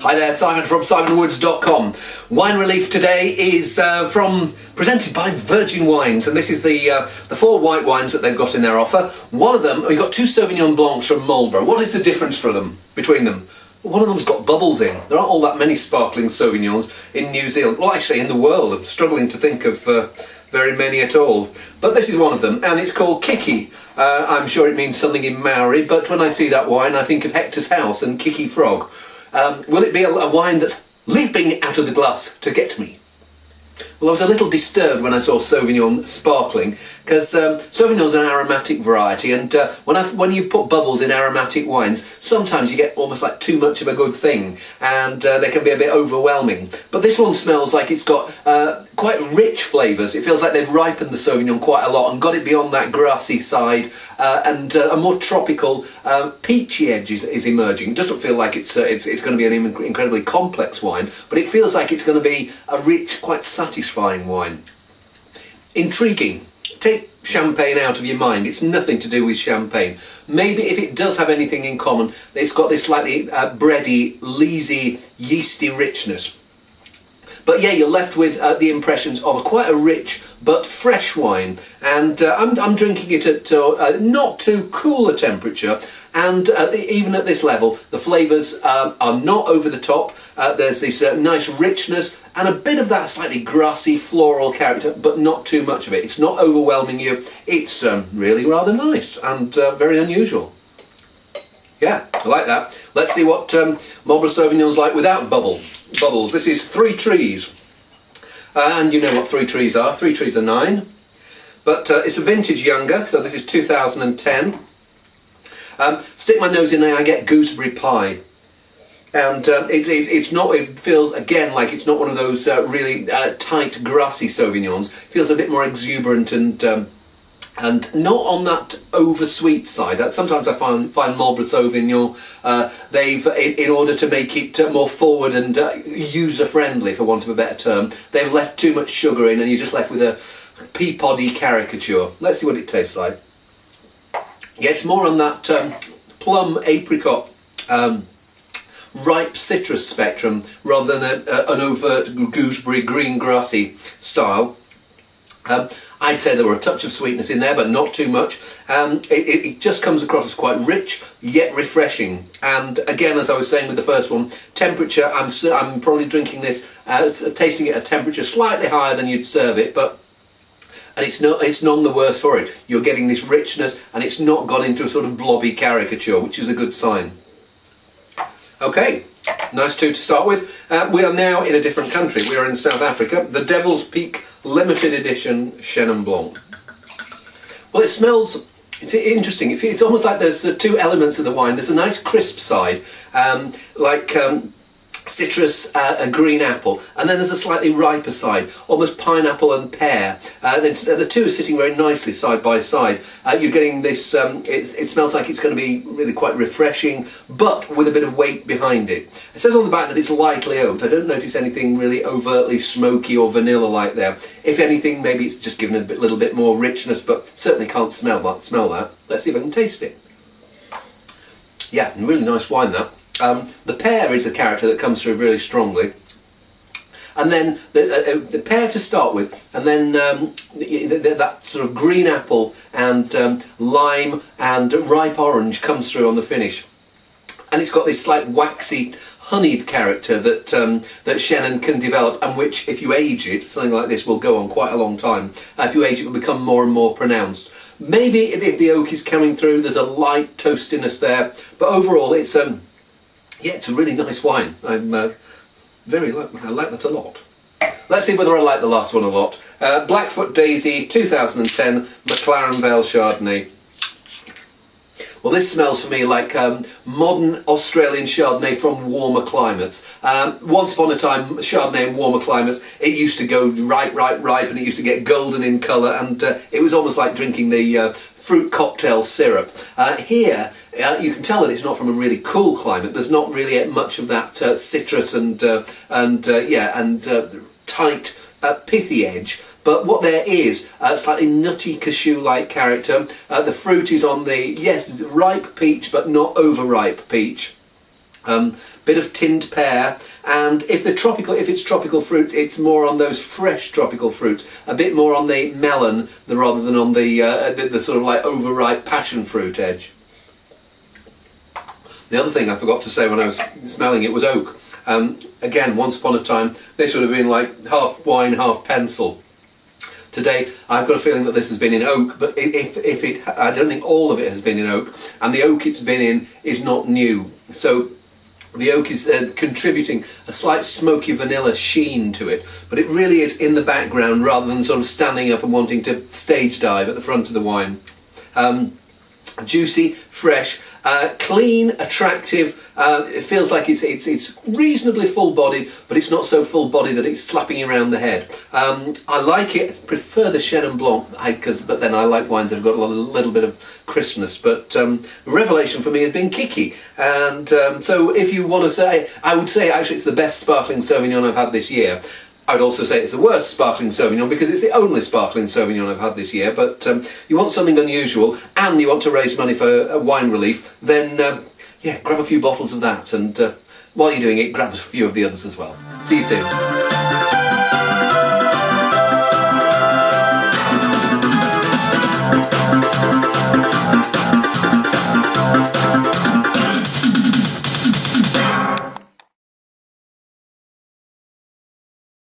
Hi there, Simon from simonwoods.com. Wine Relief today is presented by Virgin Wines, and this is the 4 white wines that they've got in their offer. One of them, we've got 2 Sauvignon Blancs from Marlborough. What is the difference between them? One of them's got bubbles in. There aren't all that many sparkling Sauvignons in New Zealand. Well, actually, in the world. I'm struggling to think of very many at all. But this is one of them, and it's called Kicky. I'm sure it means something in Maori, but when I see that wine, I think of Hector's house and Kicky Frog. Will it be a wine that's leaping out of the glass to get me? Well, I was a little disturbed when I saw Sauvignon sparkling, because Sauvignon's an aromatic variety, and when you put bubbles in aromatic wines, sometimes you get almost like too much of a good thing, and they can be a bit overwhelming. But this one smells like it's got quite rich flavours. It feels like they've ripened the Sauvignon quite a lot and got it beyond that grassy side, and a more tropical, peachy edge is emerging. It doesn't feel like it's going to be an incredibly complex wine, but it feels like it's going to be a rich, quite satisfying wine. Intriguing. Take champagne out of your mind. It's nothing to do with champagne. Maybe if it does have anything in common, it's got this slightly bready, leesy, yeasty richness. But yeah, you're left with the impressions of quite a rich but fresh wine, and I'm drinking it at not too cool a temperature, and even at this level the flavours are not over the top. There's this nice richness and a bit of that slightly grassy floral character, but not too much of it. It's not overwhelming you. It's really rather nice and very unusual. Yeah, I like that. Let's see what Marlborough Sauvignon's like without bubbles. This is 3 Trees. And you know what 3 Trees are. 3 Trees are 9. But it's a vintage younger, so this is 2010. Stick my nose in there, I get gooseberry pie. And it feels, again, like it's not one of those really tight, grassy Sauvignons. It feels a bit more exuberant and not on that over-sweet side. Sometimes I find Marlborough Sauvignon, in order to make it more forward and user-friendly, for want of a better term, they've left too much sugar in, and you're just left with a Peabody caricature. Let's see what it tastes like. Yeah, it's more on that plum apricot ripe citrus spectrum rather than an overt gooseberry green grassy style. I'd say there were a touch of sweetness in there, but not too much. It just comes across as quite rich, yet refreshing. And again, as I was saying with the first one, temperature, I'm probably drinking this, tasting it at a temperature slightly higher than you'd serve it, and it's none the worse for it. You're getting this richness, and it's not gone into a sort of blobby caricature, which is a good sign. Okay, nice 2 to start with. We are now in a different country. We are in South Africa. The Devil's Peak Limited Edition Chenin Blanc. Well, it smells, it's interesting. It's almost like there's 2 elements of the wine. There's a nice crisp side, like citrus and green apple, and then there's a slightly riper side, almost pineapple and pear, and the 2 are sitting very nicely side by side. You're getting this, it smells like it's going to be really quite refreshing, but with a bit of weight behind it. It says on the back that it's lightly oaked. I don't notice anything really overtly smoky or vanilla like there. If anything, maybe it's just given a little bit more richness, but certainly can't smell that. Let's see if I can taste it. Yeah, really nice wine, that. The pear is a character that comes through really strongly, and then the pear to start with, and then that sort of green apple and lime and ripe orange comes through on the finish, and it's got this slight waxy, honeyed character that Chenin can develop, and which, if you age it, something like this will go on quite a long time. If you age it, it will become more and more pronounced. Maybe if the oak is coming through, there's a light toastiness there, but overall it's yeah, it's a really nice wine. I like that a lot. Let's see whether I like the last one a lot. Blackfoot Daisy 2010 McLaren Vale Chardonnay. Well, this smells for me like modern Australian Chardonnay from warmer climates. Once upon a time, Chardonnay in warmer climates, it used to go ripe, and it used to get golden in colour, and it was almost like drinking the fruit cocktail syrup. Here, you can tell that it's not from a really cool climate. There's not really much of that citrus and tight, pithy edge. But what there is, slightly nutty cashew-like character. The fruit is on the, yes, ripe peach, but not overripe peach. Bit of tinned pear, and if it's tropical fruit, it's more on those fresh tropical fruits, a bit more on the melon rather than on the sort of like overripe passion fruit edge. The other thing I forgot to say when I was smelling it was oak. Again, once upon a time, this would have been like half wine, half pencil. Today, I've got a feeling that this has been in oak, but I don't think all of it has been in oak, and the oak it's been in is not new. So the oak is contributing a slight smoky vanilla sheen to it, but it really is in the background rather than sort of standing up and wanting to stage dive at the front of the wine. Juicy, fresh, clean, attractive. It feels like it's reasonably full-bodied, but it's not so full-bodied that it's slapping you around the head. I like it. Prefer the Chenin Blanc, but then I like wines that have got a little bit of crispness. But revelation for me has been Kicky, and so if you want to say, I would say actually it's the best sparkling Sauvignon I've had this year. I would also say it's the worst sparkling Sauvignon because it's the only sparkling Sauvignon I've had this year, but you want something unusual and you want to raise money for wine relief, then yeah, grab a few bottles of that, and while you're doing it, grab a few of the others as well. See you soon.